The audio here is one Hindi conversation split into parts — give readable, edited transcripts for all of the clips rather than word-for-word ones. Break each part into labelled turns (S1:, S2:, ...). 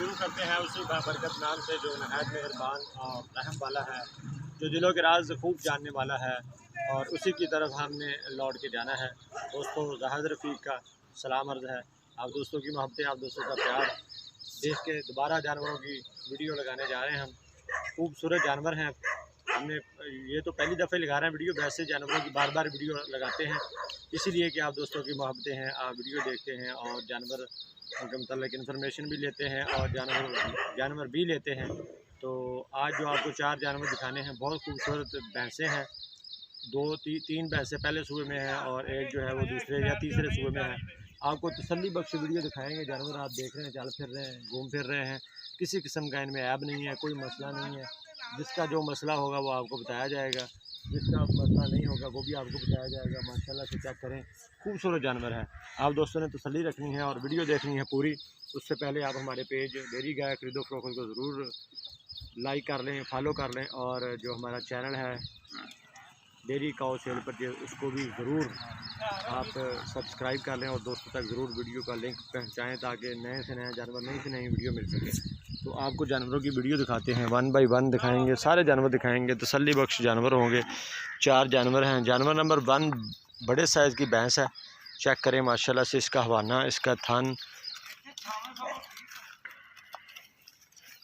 S1: शुरू करते हैं उसी बाबरकत नाम से जो नहायत मेहरबान और रहम वाला है, जो दिलों के राज खूब जानने वाला है, और उसी की तरफ हमने लौट के जाना है। दोस्तों, ज़ाहिद रफ़ीक का सलाम अर्ज़ है। आप दोस्तों की मोहब्बतें, आप दोस्तों का प्यार देख के दोबारा जानवरों की वीडियो लगाने जा रहे हैं हम। खूबसूरत जानवर हैं। हमने ये तो पहली दफ़े लगा रहे हैं वीडियो, वैसे जानवरों की बार बार वीडियो लगाते हैं इसीलिए कि आप दोस्तों की मोहब्बतें हैं, आप वीडियो देखते हैं और जानवर के मतलब इन्फॉर्मेशन भी लेते हैं और जानवर भी लेते हैं। तो आज जो आपको 4 जानवर दिखाने हैं, बहुत खूबसूरत भैंसें हैं। तीन भैंसें पहले सूबे में हैं और एक जो है वो दूसरे या तीसरे सूबे में है। आपको तसल्ली बख्श वीडियो दिखाएंगे। जानवर आप देख रहे हैं, चल फिर रहे हैं, घूम फिर रहे हैं, किसी किस्म का इनमें ऐब नहीं है, कोई मसला नहीं है। जिसका जो मसला होगा वो आपको बताया जाएगा, जिसका मसला नहीं होगा वो भी आपको बताया जाएगा। माशाल्लाह से चेक करें, खूबसूरत जानवर है। आप दोस्तों ने तसल्ली रखनी है और वीडियो देखनी है पूरी। उससे पहले आप हमारे पेज डेयरी गाय खरीदो फरोख्त को ज़रूर लाइक कर लें, फॉलो कर लें, और जो हमारा चैनल है डेयरी काऊ सेल परचेज, उसको भी ज़रूर आप सब्सक्राइब कर लें और दोस्तों तक ज़रूर वीडियो का लिंक पहुँचाएँ ताकि नए से नए जानवर, नई से नई वीडियो मिल सके। तो आपको जानवरों की वीडियो दिखाते हैं, 1 बाय 1 दिखाएंगे, सारे जानवर दिखाएंगे, तसल्ली बख्श जानवर होंगे। 4 जानवर हैं। जानवर नंबर 1 बड़े साइज़ की भैंस है। चेक करें माशाल्लाह से इसका हवाना, इसका थान,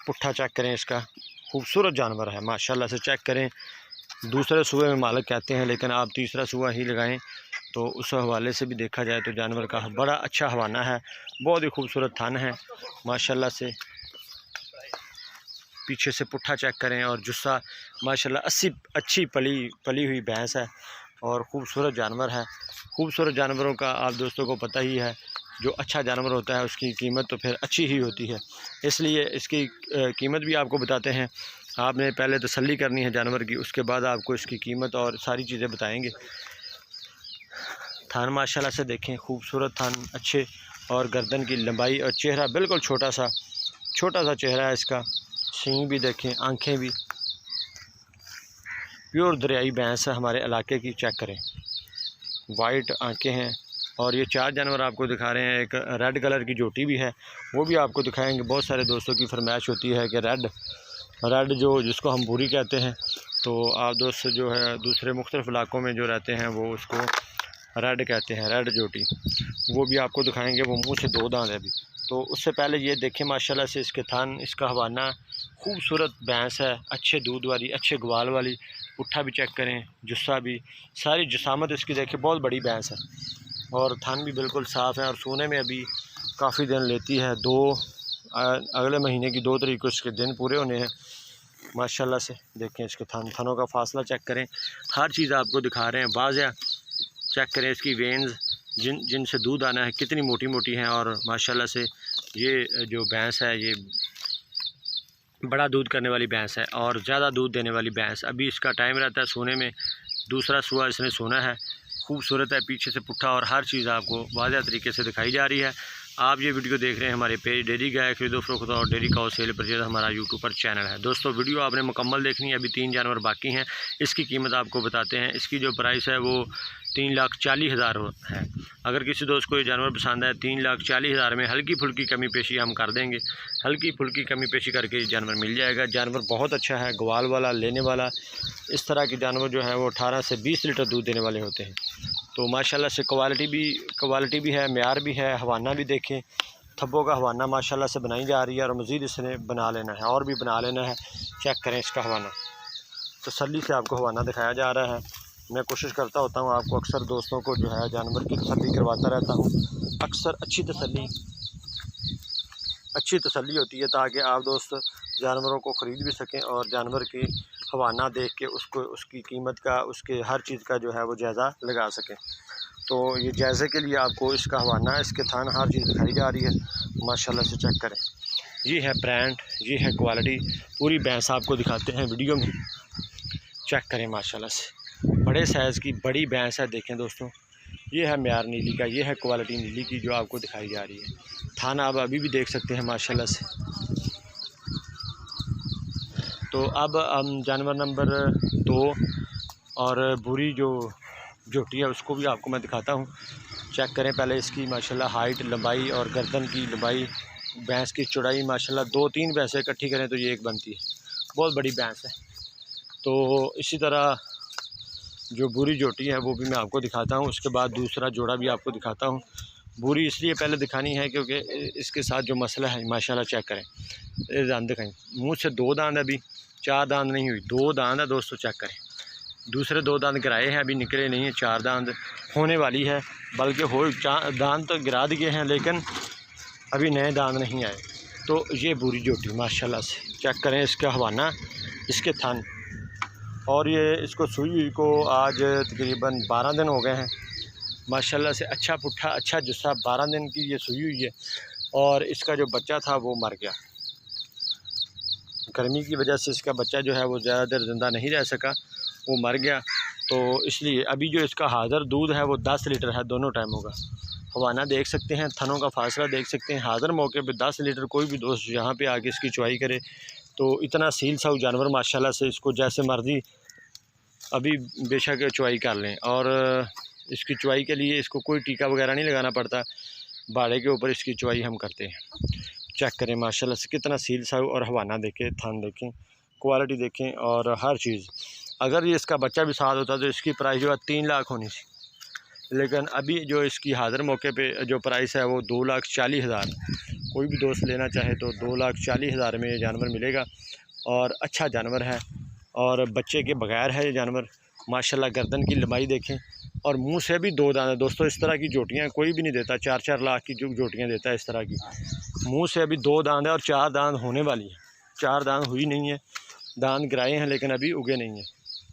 S1: पुट्ठा चेक करें इसका। खूबसूरत जानवर है माशाल्लाह से। चेक करें, दूसरे सूबे में मालिक कहते हैं, लेकिन आप तीसरा सूबा ही लगाएं तो उस हवाले से भी देखा जाए तो जानवर का बड़ा अच्छा हवाना है, बहुत ही खूबसूरत थान है माशाल्लाह से। पीछे से पुट्ठा चेक करें और जुस्सा माशाल्लाह अच्छी पली हुई भैंस है और ख़ूबसूरत जानवर है। खूबसूरत जानवरों का आप दोस्तों को पता ही है, जो अच्छा जानवर होता है उसकी कीमत तो फिर अच्छी ही होती है, इसलिए इसकी कीमत भी आपको बताते हैं। आपने पहले तसल्ली करनी है जानवर की, उसके बाद आपको इसकी कीमत और सारी चीज़ें बताएंगे। थान माशाल्लाह से देखें, खूबसूरत थान, अच्छे, और गर्दन की लंबाई और चेहरा बिल्कुल छोटा सा चेहरा है इसका। सींग भी देखें, आंखें भी, प्योर दरियाई भैंस है हमारे इलाके की। चेक करें, वाइट आंखें हैं। और ये 4 जानवर आपको दिखा रहे हैं। एक रेड कलर की जोटी भी है, वो भी आपको दिखाएंगे। बहुत सारे दोस्तों की फरमाइश होती है कि रेड जो जिसको हम भूरी कहते हैं, तो आप दोस्त जो है दूसरे मुख्तलिफ़ इलाकों में जो रहते हैं वो उसको रेड कहते हैं, रेड जोटी, वो भी आपको दिखाएंगे। वो मुंह से 2 दांत है अभी। तो उससे पहले ये देखें माशाल्लाह से इसके थान, इसका हवाना, खूबसूरत भैंस है, अच्छे दूध वाली, अच्छे ग्वाल वाली। पुट्ठा भी चेक करें, जुस्सा भी, सारी जसामत इसकी देखें, बहुत बड़ी भैंस है और थान भी बिल्कुल साफ़ है। और सोने में अभी काफ़ी दिन लेती है, अगले महीने की 2 तारीख को इसके दिन पूरे होने हैं माशाल्लाह से। देखें इसके थानों का फासला चेक करें, हर चीज़ आपको दिखा रहे हैं वाज़ेह। चेक करें इसकी वेन्स, जिनसे दूध आना है, कितनी मोटी मोटी हैं। और माशाल्लाह से ये जो भैंस है ये बड़ा दूध करने वाली भैंस है और ज़्यादा दूध देने वाली भैंस। अभी इसका टाइम रहता है सोने में, दूसरा सुबह इसने सोना है। खूबसूरत है, पीछे से पुट्ठा, और हर चीज़ आपको वाज़ेह तरीके से दिखाई जा रही है। आप ये वीडियो देख रहे हैं हमारे पेज डेयरी गाय खरीदो फरोख्त और डेयरी काऊ सेल परचेज, हमारा यूट्यूब पर चैनल है। दोस्तों, वीडियो आपने मुकम्मल देखनी है। अभी 3 जानवर बाकी हैं, इसकी कीमत आपको बताते हैं। इसकी जो प्राइस है वो 3,40,000 है। अगर किसी दोस्त को ये जानवर पसंद है, 3,40,000 में हल्की फुल्की कमी पेशी हम कर देंगे। हल्की फुल्की कमी पेशी करके ये जानवर मिल जाएगा। जानवर बहुत अच्छा है, ग्वाल वाला, लेने वाला। इस तरह के जानवर जो है वो 18 से 20 लीटर दूध देने वाले होते हैं। तो माशाल्लाह से क्वालिटी भी है, मेयार भी है। हवाना भी देखें, थब्बों का हवाना माशाल्लाह से बनाई जा रही है और मज़ीद इसने बना लेना है और भी बना लेना है। चेक करें इसका हवाना, तसल्ली से आपको हवाना दिखाया जा रहा है। मैं कोशिश करता होता हूँ आपको अक्सर दोस्तों को जो है जानवर की तसल्ली करवाता रहता हूँ। अक्सर अच्छी तसल्ली होती है ताकि आप दोस्त जानवरों को ख़रीद भी सकें और जानवर की हवाना देख के उसकी कीमत का, उसके हर चीज़ का जो है वो जायज़ा लगा सकें। तो ये जायज़े के लिए आपको इसका हवाना, इसके थान, हर चीज़ दिखाई जा रही है माशाल्लाह से। चेक करें, ये है ब्रांड, ये है क्वालिटी। पूरी भैंस आपको दिखाते हैं वीडियो में। चेक करें माशाल्लाह से, बड़े साइज़ की बड़ी भैंस है। देखें दोस्तों, ये है म्यार नीली का, ये है क्वालिटी नीली की जो आपको दिखाई जा रही है। थाना आप अभी भी देख सकते हैं माशाल्लाह से। तो अब हम जानवर नंबर 2 और बुरी जो जोटी है उसको भी आपको मैं दिखाता हूँ। चेक करें पहले इसकी माशाल्लाह हाइट, लंबाई और गर्दन की लंबाई भैंस की चौड़ाई माशाल्लाह 2-3 भैंसें इकट्ठी करें तो ये एक बनती है, बहुत बड़ी भैंस है। तो इसी तरह जो बूरी जोटी है वो भी मैं आपको दिखाता हूँ, उसके बाद दूसरा जोड़ा भी आपको दिखाता हूँ। बूरी इसलिए पहले दिखानी है क्योंकि इसके साथ जो मसला है माशाल्लाह चेक करें, ये दांत दिखाएँ, मुँह से 2 दांत, अभी 4 दांत नहीं हुई, 2 दांत है दोस्तों, चेक करें। दूसरे 2 दांत गिराए हैं, अभी निकले नहीं हैं, 4 दांत होने वाली है, बल्कि हो दांत तो गिरा दिए हैं लेकिन अभी नए दांत नहीं आए। तो ये बूरी जोटी माशाल्लाह से चेक करें, इसका हवाना, इसके थन, और ये इसको सुई को आज तकरीबन 12 दिन हो गए हैं माशाल्लाह से। अच्छा पुट्ठा, अच्छा जुस्सा, 12 दिन की ये सुई हुई है। और इसका जो बच्चा था वो मर गया, गर्मी की वजह से इसका बच्चा जो है वो ज़्यादा देर ज़िंदा नहीं रह सका, वो मर गया। तो इसलिए अभी जो इसका हाज़िर दूध है वो 10 लीटर है दोनों टाइमों का। हवाना देख सकते हैं, थनों का फासला देख सकते हैं, हाज़िर मौके पे 10 लीटर। कोई भी दोस्त यहाँ पे आके इसकी चुवाई करे तो इतना सील साऊ जानवर माशाल्लाह से, इसको जैसे मर्ज़ी अभी बेशक चुवाई कर लें। और इसकी चुवाई के लिए इसको कोई टीका वगैरह नहीं लगाना पड़ता, बाड़े के ऊपर इसकी चुवाई हम करते हैं। चेक करें माशाल्लाह से कितना सील साऊ, और हवाना देखें, थन देखें, क्वालिटी देखें और हर चीज़। अगर ये इसका बच्चा भी साथ होता तो इसकी प्राइस जो है 3 लाख होनी थी, लेकिन अभी जो इसकी हाज़िर मौके पे जो प्राइस है वो 2,40,000। कोई भी दोस्त लेना चाहे तो 2,40,000 में ये जानवर मिलेगा, और अच्छा जानवर है और बच्चे के बगैर है ये जानवर माशाल्लाह। गर्दन की लंबाई देखें, और मुंह से भी 2 दांत है दोस्तों। इस तरह की जोटियाँ कोई भी नहीं देता, 4-4 लाख की जो जोटियाँ देता है इस तरह की। मुंह से अभी 2 दांत है और 4 दांत होने वाली है, 4 दांत हुई नहीं है, दांत गिराए हैं लेकिन अभी उगे नहीं है।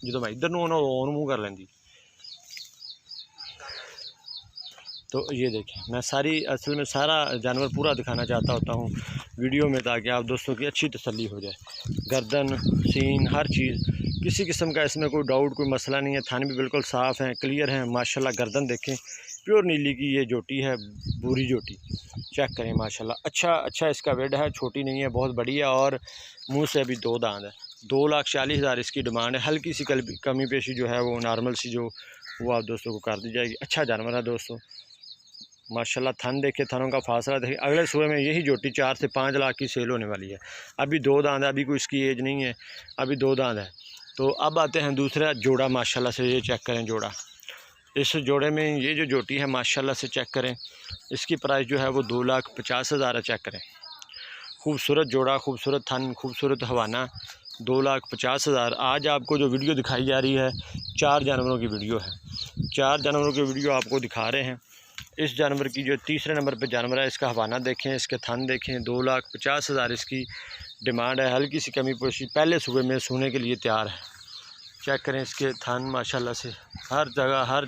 S1: जो मैं इधर नूं मुँह कर लेंदी। तो ये देखें, मैं सारी असल में सारा जानवर पूरा दिखाना चाहता होता हूँ वीडियो में, ताकि आप दोस्तों की अच्छी तसल्ली हो जाए। गर्दन, सीन, हर चीज़, किसी किस्म का इसमें कोई डाउट, कोई मसला नहीं है। थान भी बिल्कुल साफ़ हैं, क्लियर हैं माशाल्लाह। गर्दन देखें, प्योर नीली की ये जोटी है, बूरी जोटी। चेक करें माशाल्लाह, अच्छा इसका वेट है, छोटी नहीं है, बहुत बड़ी है। और मुँह से अभी 2 दांत है। 2,40,000 इसकी डिमांड है। हल्की सी कमी पेशी जो है वो नॉर्मल सी जो वो आप दोस्तों को कर दी जाएगी। अच्छा जानवर है दोस्तों माशाल्लाह। थन देखे, थनों का फासला देखे। अगले सूबे में यही जोटी 4 से 5 लाख की सेल होने वाली है। अभी 2 दांत है, अभी कोई इसकी एज नहीं है, अभी 2 दांत है। तो अब आते हैं दूसरा जोड़ा माशाल्लाह से। ये चेक करें जोड़ा, इस जोड़े में ये जो जोटी है माशाल्लाह से चेक करें, इसकी प्राइस जो है वो 2,50,000 है। चेक करें, खूबसूरत जोड़ा, खूबसूरत थन, खूबसूरत हवाना, 2,50,000। आज आपको जो वीडियो दिखाई जा रही है 4 जानवरों की वीडियो है, 4 जानवरों की वीडियो आपको दिखा रहे हैं। इस जानवर की जो तीसरे नंबर पे जानवर है, इसका हवाना देखें, इसके थन देखें, 2,50,000 इसकी डिमांड है। हल्की सी कमी पेशी पहले सूबे में सोने के लिए तैयार है। चेक करें इसके थन माशाल्लाह से, हर जगह हर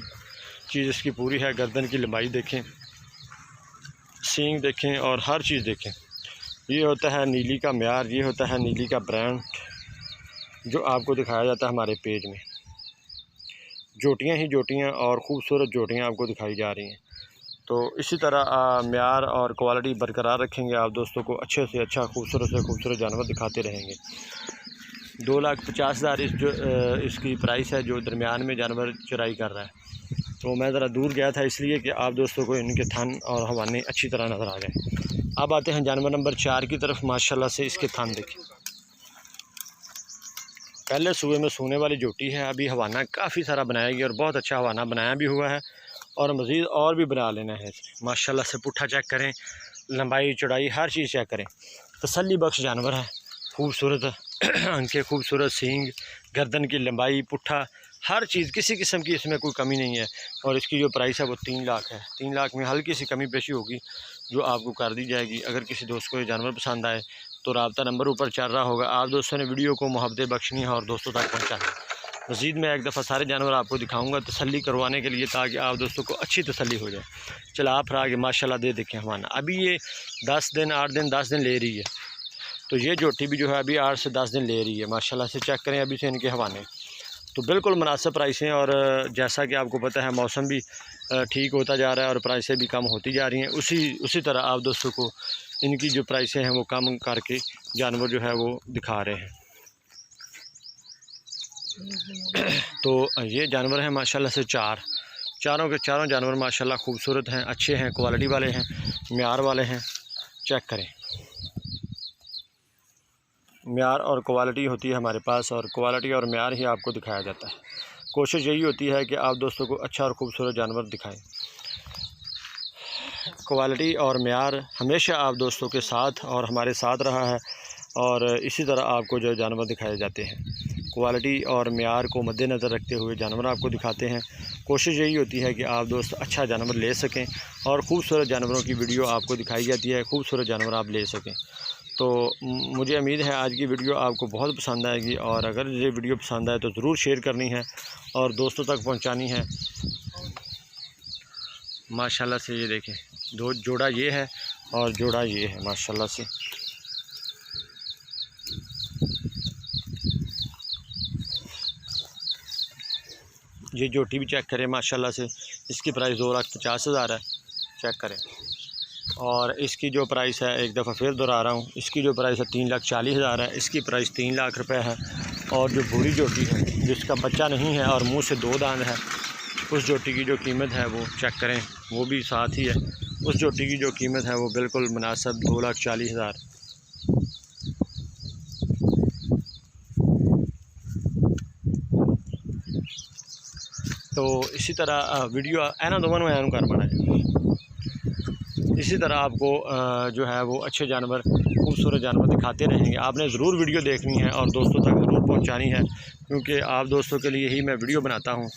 S1: चीज़ इसकी पूरी है। गर्दन की लंबाई देखें, सींग देखें और हर चीज़ देखें। ये होता है नीली का म्यार, ये होता है नीली का ब्रांड जो आपको दिखाया जाता है हमारे पेज में। जोटियाँ ही जोटियाँ और ख़ूबसूरत जोटियाँ आपको दिखाई जा रही हैं। तो इसी तरह म्यार और क्वालिटी बरकरार रखेंगे, आप दोस्तों को अच्छे से अच्छा, खूबसूरत से खूबसूरत जानवर दिखाते रहेंगे। 2,50,000 इसकी प्राइस है जो दरमियान में जानवर चराई कर रहा है। तो मैं ज़रा दूर गया था इसलिए कि आप दोस्तों को इनके थन और हवाने अच्छी तरह नज़र आ गए। अब आते हैं जानवर नंबर 4 की तरफ। माशाल्लाह से इसके थन देखें, पहले सूबे में सोने वाली जोटी है। अभी हवाना काफ़ी सारा बनाएगी और बहुत अच्छा हवाना बनाया भी हुआ है, और मज़ीद और भी बना लेना है। माशाल्लाह से पुट्ठा चेक करें, लंबाई चौड़ाई हर चीज़ चेक करें। तसल्ली बख्श जानवर है, खूबसूरत आंखें, खूबसूरत सींग, गर्दन की लंबाई, पुट्ठा, हर चीज़, किसी किस्म की इसमें कोई कमी नहीं है। और इसकी जो प्राइस है वो 3 लाख है। 3 लाख में हल्की सी कमी पेशी होगी जो आपको कर दी जाएगी। अगर किसी दोस्त को ये जानवर पसंद आए तो राब्ता नंबर ऊपर चल रहा होगा, आप दोस्तों ने वीडियो को मोहब्बत बख्शनी है और दोस्तों तक पहुँचाना। मज़ीद मैं एक दफ़ा सारे जानवर आपको दिखाऊंगा तसल्ली करवाने के लिए, ताकि आप दोस्तों को अच्छी तसल्ली हो जाए। चलो आप आगे माशाल्लाह दे देखें हमारा। अभी ये 10 दिन 8 दिन 10 दिन ले रही है, तो ये जोटी भी जो है अभी 8 से 10 दिन ले रही है माशाल्लाह से। चेक करें अभी से इनके हवाने, तो बिल्कुल मुनासिब प्राइसें। और जैसा कि आपको पता है मौसम भी ठीक होता जा रहा है और प्राइसें भी कम होती जा रही हैं, उसी तरह आप दोस्तों को इनकी जो प्राइसें हैं वो कम करके जानवर जो है वो दिखा रहे हैं। तो ये जानवर हैं माशाल्लाह से चारों के चारों जानवर माशाल्लाह खूबसूरत हैं, अच्छे हैं, क्वालिटी वाले हैं, म्यार वाले हैं। चेक करें। म्यार और क्वालिटी होती है हमारे पास, और क्वालिटी और म्यार ही आपको दिखाया जाता है। कोशिश यही होती है कि आप दोस्तों को अच्छा और ख़ूबसूरत जानवर दिखाएं। क्वालिटी और म्यार हमेशा आप दोस्तों के साथ और हमारे साथ रहा है, और इसी तरह आपको जो जानवर दिखाए जाते हैं। क्वालिटी और म्यार को मद्देनज़र रखते हुए जानवर आपको दिखाते हैं। कोशिश यही होती है कि आप दोस्त अच्छा जानवर ले सकें, और ख़ूबसूरत जानवरों की वीडियो आपको दिखाई जाती है, ख़ूबसूरत जानवर आप ले सकें। तो मुझे उम्मीद है आज की वीडियो आपको बहुत पसंद आएगी, और अगर ये वीडियो पसंद आए तो ज़रूर शेयर करनी है और दोस्तों तक पहुंचानी है। माशाल्लाह से ये देखें, दो जोड़ा ये है और जोड़ा ये है माशाल्लाह से। ये जोटी भी चेक करें माशाल्लाह से, इसकी प्राइस 2,50,000 है, चेक करें। और इसकी जो प्राइस है, एक दफ़ा फिर दोहरा रहा हूँ, इसकी जो प्राइस है 3,40,000 है, इसकी प्राइस 3 लाख रुपए है। और जो बूढ़ी जोटी है जिसका बच्चा नहीं है और मुंह से 2 दांत है, उस जोटी की जो कीमत है वो चेक करें, वो भी साथ ही है। उस जोटी की जो कीमत है वो बिल्कुल मुनासिब 2,40,000। तो इसी तरह वीडियो एना दोवन में एन कर बनाए। इसी तरह आपको जो है वो अच्छे जानवर, खूबसूरत जानवर दिखाते रहेंगे। आपने ज़रूर वीडियो देखनी है और दोस्तों तक ज़रूर पहुंचानी है, क्योंकि आप दोस्तों के लिए ही मैं वीडियो बनाता हूं।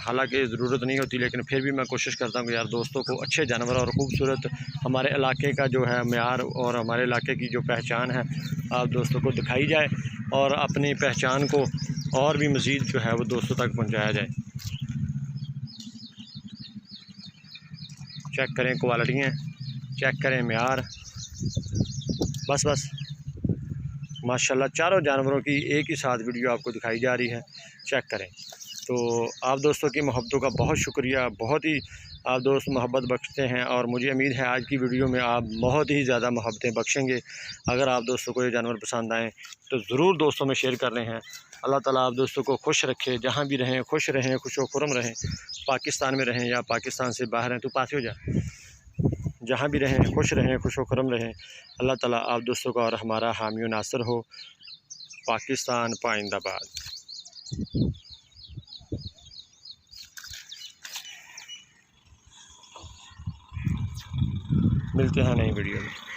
S1: हालांकि ज़रूरत नहीं होती, लेकिन फिर भी मैं कोशिश करता हूं कि यार दोस्तों को अच्छे जानवर और ख़ूबसूरत हमारे इलाके का जो है म्यार और हमारे इलाके की जो पहचान है आप दोस्तों को दिखाई जाए, और अपनी पहचान को और भी मज़ीद जो है वो दोस्तों तक पहुँचाया जाए। चेक करें क्वालिटियाँ, चेक करें म्यार। बस माशाल्लाह चारों जानवरों की एक ही साथ वीडियो आपको दिखाई जा रही है, चेक करें। तो आप दोस्तों की मोहब्बतों का बहुत शुक्रिया, बहुत ही आप दोस्त मोहब्बत बख्शते हैं, और मुझे उम्मीद है आज की वीडियो में आप बहुत ही ज़्यादा मोहब्बतें बख्शेंगे। अगर आप दोस्तों को ये जानवर पसंद आएँ तो ज़रूर दोस्तों में शेयर करने हैं। अल्लाह ताला आप दोस्तों को खुश रखे, जहाँ भी रहें खुश रहें, खुश व खुर्म रहें। पाकिस्तान में रहें या पाकिस्तान से बाहर हैं, तो पास हो जा, जहाँ भी रहें खुश रहें, खुश व खुर्म रहें। अल्लाह ताला आप दोस्तों का और हमारा हामी व नासर हो। पाकिस्तान पाइंदाबाद। मिलते हैं नई वीडियो में।